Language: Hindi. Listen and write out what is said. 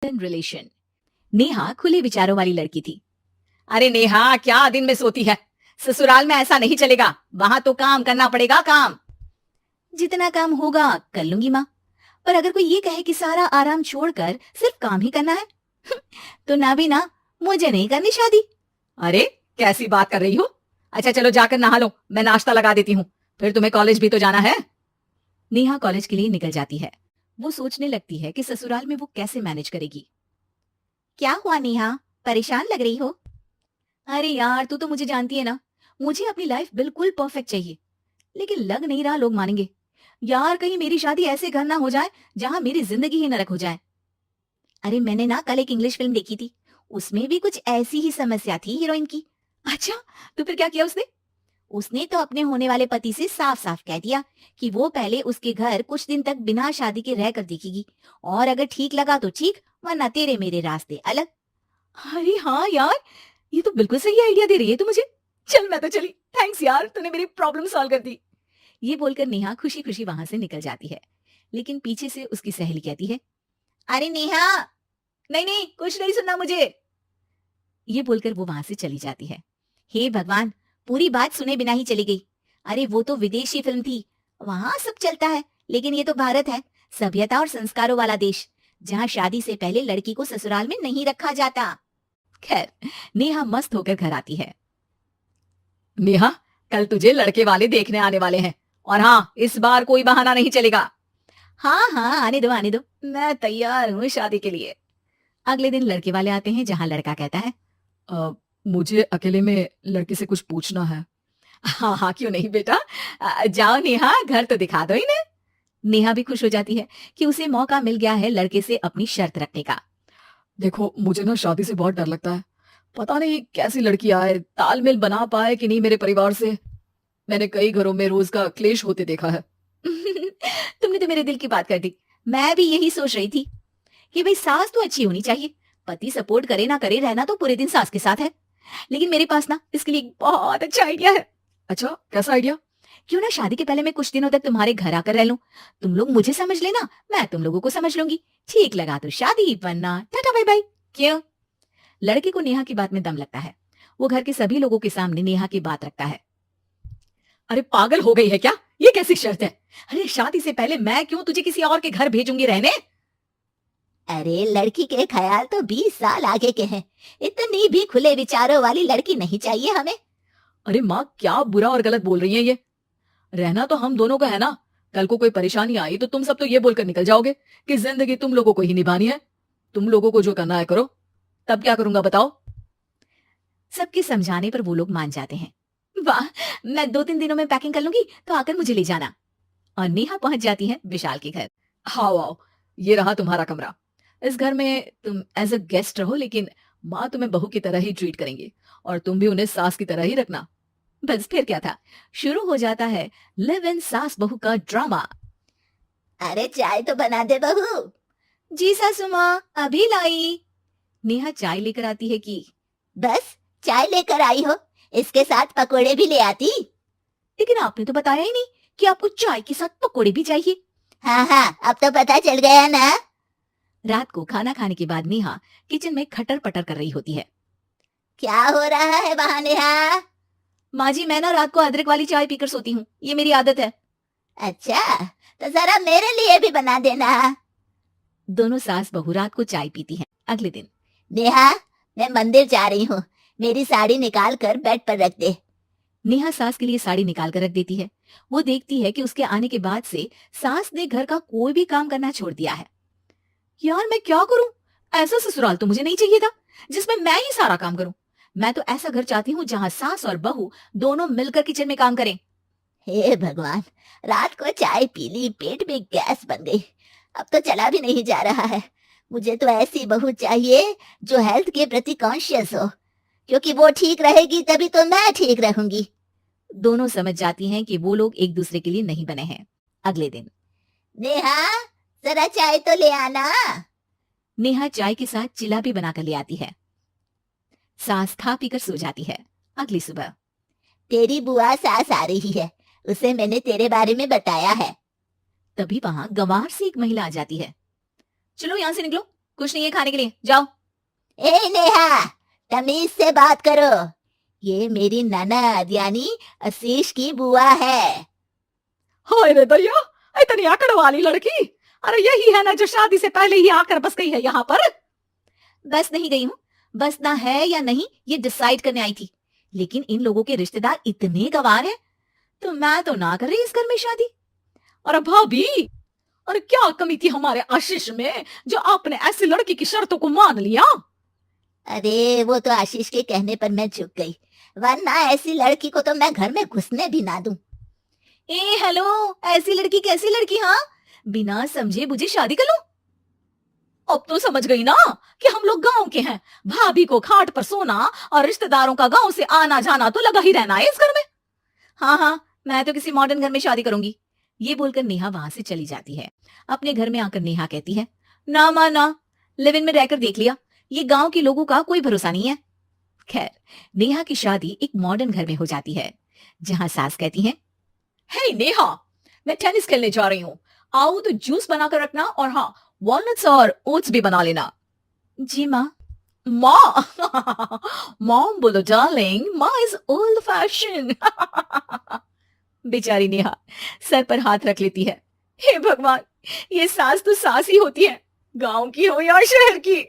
रिलेशन। नेहा खुले विचारों वाली लड़की थी। अरे नेहा, क्या दिन में सोती है? ससुराल में ऐसा नहीं चलेगा, वहां तो काम करना पड़ेगा। काम जितना काम होगा कर लूंगी माँ, पर अगर कोई ये कहे कि सारा आराम छोड़कर सिर्फ काम ही करना है तो ना भी ना, मुझे नहीं करनी शादी। अरे कैसी बात कर रही हो? अच्छा चलो जाकर नहा लो, मैं नाश्ता लगा देती हूँ, फिर तुम्हें कॉलेज भी तो जाना है। नेहा कॉलेज के लिए निकल जाती है। वो सोचने लगती है कि ससुराल में वो कैसे मैनेज करेगी। क्या हुआ नेहा, परेशान लग रही हो? अरे यार, तू तो मुझे जानती है ना, मुझे अपनी लाइफ बिल्कुल परफेक्ट चाहिए, लेकिन लग नहीं रहा लोग मानेंगे। यार कहीं मेरी शादी ऐसे घर ना हो जाए जहां मेरी जिंदगी ही नरक हो जाए। अरे मैंने ना कल एक इंग्लिश फिल्म देखी थी, उसमें भी कुछ ऐसी ही समस्या थी हीरोइन की। अच्छा, तो फिर क्या किया उसने? उसने तो अपने होने वाले पति से साफ साफ कह दिया कि वो पहले उसके घर कुछ दिन तक बिना शादी के रहकर देखेगी, और अगर ठीक लगा तो ठीक, वरना तेरे मेरे रास्ते अलग। अरे हाँ यार, ये तो बिल्कुल सही आइडिया दे रही है तू मुझे। चल मैं तो चली, थैंक्स यार, तूने मेरी प्रॉब्लम सॉल्व कर दी। ये बोलकर नेहा खुशी खुशी वहां से निकल जाती है, लेकिन पीछे से उसकी सहेली कहती है, अरे नेहा, नहीं नहीं कुछ नहीं सुनना मुझे। ये बोलकर वो वहां से चली जाती है। हे भगवान, पूरी बात सुने बिना ही चली गई। अरे वो तो विदेशी फिल्म थी, वहां सब चलता है, लेकिन ये तो भारत है, सभ्यता और संस्कारों वाला देश, जहाँ शादी से पहले लड़की को ससुराल में नहीं रखा जाता। खैर, नेहा मस्त होकर घर आती है। नेहा, कल तुझे लड़के वाले देखने आने वाले हैं, और हाँ, इस बार कोई बहाना नहीं चलेगा। हाँ हाँ, आने दो, मैं तैयार हूँ शादी के लिए। अगले दिन लड़के वाले आते हैं, जहाँ लड़का कहता है, मुझे अकेले में लड़के से कुछ पूछना है। हाँ हाँ, क्यों नहीं बेटा, जाओ नेहा, घर तो दिखा दो इन्हें। नेहा भी खुश हो जाती है कि उसे मौका मिल गया है लड़के से अपनी शर्त रखने का। देखो, मुझे ना शादी से बहुत डर लगता है, पता नहीं कैसी लड़की आए, तालमेल बना पाए कि नहीं मेरे परिवार से। मैंने कई घरों में रोज का क्लेश होते देखा है। तुमने तो मेरे दिल की बात कर दी। मैं भी यही सोच रही थी कि भाई सास तो अच्छी होनी चाहिए, पति सपोर्ट करे ना करे, रहना तो पूरे दिन सास के साथ है। लेकिन मेरे पास ना इसके लिए एक बहुत अच्छा आइडिया है। अच्छा, कैसा आइडिया? क्यों ना शादी के पहले मैं कुछ दिनों तक तुम्हारे घर आकर रह लूं, तुम लोग मुझे समझ लेना, मैं तुम लोगों को समझ लूंगी, ठीक लगा तो शादी, वरना टाटा बाय बाय। क्यों? लड़के को नेहा की बात में दम लगता है, वो घर के सभी लोगों के सामने नेहा की बात रखता है। अरे पागल हो गई है क्या, ये कैसी शर्त है? अरे शादी से पहले मैं क्यों तुझे किसी और के घर भेजूंगी रहने? अरे लड़की के ख्याल तो 20 साल आगे के हैं, इतनी भी खुले विचारों वाली लड़की नहीं चाहिए हमें। अरे माँ, क्या बुरा और गलत बोल रही है ये? रहना तो हम दोनों का है ना, कल को कोई परेशानी आई तो तुम सब तो ये बोलकर निकल जाओगे कि जिंदगी तुम लोगों को ही निभानी है, तुम लोगों को जो करना है करो। तब क्या करूंगा बताओ? सबके समझाने पर वो लोग मान जाते हैं। वाह, मैं 2-3 दिनों में पैकिंग कर लूंगी, तो आकर मुझे ले जाना। और नेहा पहुंच जाती है विशाल के घर। हाँ वाओ, ये रहा तुम्हारा कमरा। इस घर में तुम एज अ गेस्ट रहो, लेकिन माँ तुम्हें बहू की तरह ही ट्रीट करेंगी, और तुम भी उन्हें सास की तरह ही रखना। बस फिर क्या था, शुरू हो जाता है लिव इन सास बहू का ड्रामा। अरे चाय तो बना दे बहू। जी सासू माँ, अभी लाई। नेहा चाय लेकर आती है कि बस चाय लेकर आई हो, इसके साथ पकोड़े भी ले आती। लेकिन आपने तो बताया ही नहीं कि आपको चाय के साथ पकोड़े भी चाहिए। हाँ हाँ, अब तो पता चल गया ना। रात को खाना खाने के बाद नेहा किचन में खटर पटर कर रही होती है। क्या हो रहा है वहां नेहा? माँ जी, मैं ना रात को अदरक वाली चाय पीकर सोती हूँ, ये मेरी आदत है। अच्छा, तो जरा मेरे लिए भी बना देना। दोनों सास बहू रात को चाय पीती हैं। अगले दिन, नेहा, मैं मंदिर जा रही हूँ, मेरी साड़ी निकाल कर बेड पर रख दे। नेहा सास के लिए साड़ी निकाल कर रख देती है। वो देखती है कि उसके आने के बाद से सास ने घर का कोई भी काम करना छोड़ दिया है। यार मैं क्या करूं, ऐसा ससुराल तो मुझे नहीं चाहिए था जिसमें मैं ही सारा काम करूं। मैं तो ऐसा घर चाहती हूँ जहाँ सास और बहू दोनों मिलकर किचन में काम करें। हे भगवान, रात को चाय पी ली, पेट में गैस बन गई, अब तो चला भी नहीं जा रहा है। मुझे तो ऐसी बहू चाहिए जो हेल्थ के प्रति कॉन्शियस हो, क्योंकि वो ठीक रहेगी तभी तो मैं ठीक रहूंगी। दोनों समझ जाती हैं कि वो लोग एक दूसरे के लिए नहीं बने हैं। अगले दिन, नेहा, जरा चाय तो ले आना। नेहा चाय के साथ चिल्ला भी बनाकर ले आती है। सास खा पीकर सो जाती है। अगली सुबह, तेरी बुआ सास आ रही है, उसे मैंने तेरे बारे में बताया है। तभी वहां गंवार से एक महिला आ जाती है। चलो यहां से निकलो, कुछ नहीं है खाने के लिए, जाओ। ए नेहा, तमीज से बात करो। ये मेरी ननद यानी आशीष की बुआ है। हाय रे दैया, इतनी आकड़ वाली लड़की। अरे यही है ना जो शादी से पहले ही आकर बस गई है यहाँ पर। बस नहीं गई हूँ, बसना है या नहीं ये डिसाइड करने आई थी, लेकिन इन लोगों के रिश्तेदार इतने गवार हैं, तो मैं तो ना कर रही इस घर में शादी। अरे भाभी, अरे क्या कमी थी हमारे आशीष में जो आपने ऐसी लड़की की शर्तों को मान लिया। अरे वो तो आशीष के कहने पर मैं झुक गई, वरना ऐसी लड़की को तो मैं घर में घुसने भी ना दूं। ए हेलो, ऐसी लड़की कैसी लड़की? हाँ, बिना समझे बुझे शादी कर लो। अब तो समझ गई ना कि हम लोग गांव के हैं। भाभी को खाट पर सोना और रिश्तेदारों का गांव से आना जाना तो लगा ही रहना है इस घर में। हाँ हाँ, मैं तो किसी मॉडर्न घर में शादी करूंगी। ये बोलकर नेहा वहां से चली जाती है। अपने घर में आकर नेहा कहती है, ना माँ ना, लिव इन में रहकर देख लिया, ये गांव के लोगों का कोई भरोसा नहीं है। खैर, नेहा की शादी एक मॉडर्न घर में हो जाती है, जहां सास कहती है, हे नेहा, मैं टेनिस खेलने जा रही हूँ, आओ तो जूस बनाकर रखना, और हाँ, वॉलनट्स और ओट्स भी बना लेना। जी माँ। माँ मॉम बोलो डार्लिंग, माँ इज ओल्ड फैशन। बेचारी नेहा सर पर हाथ रख लेती है। हे भगवान, ये सास तो सास ही होती है, गांव की हो या शहर की।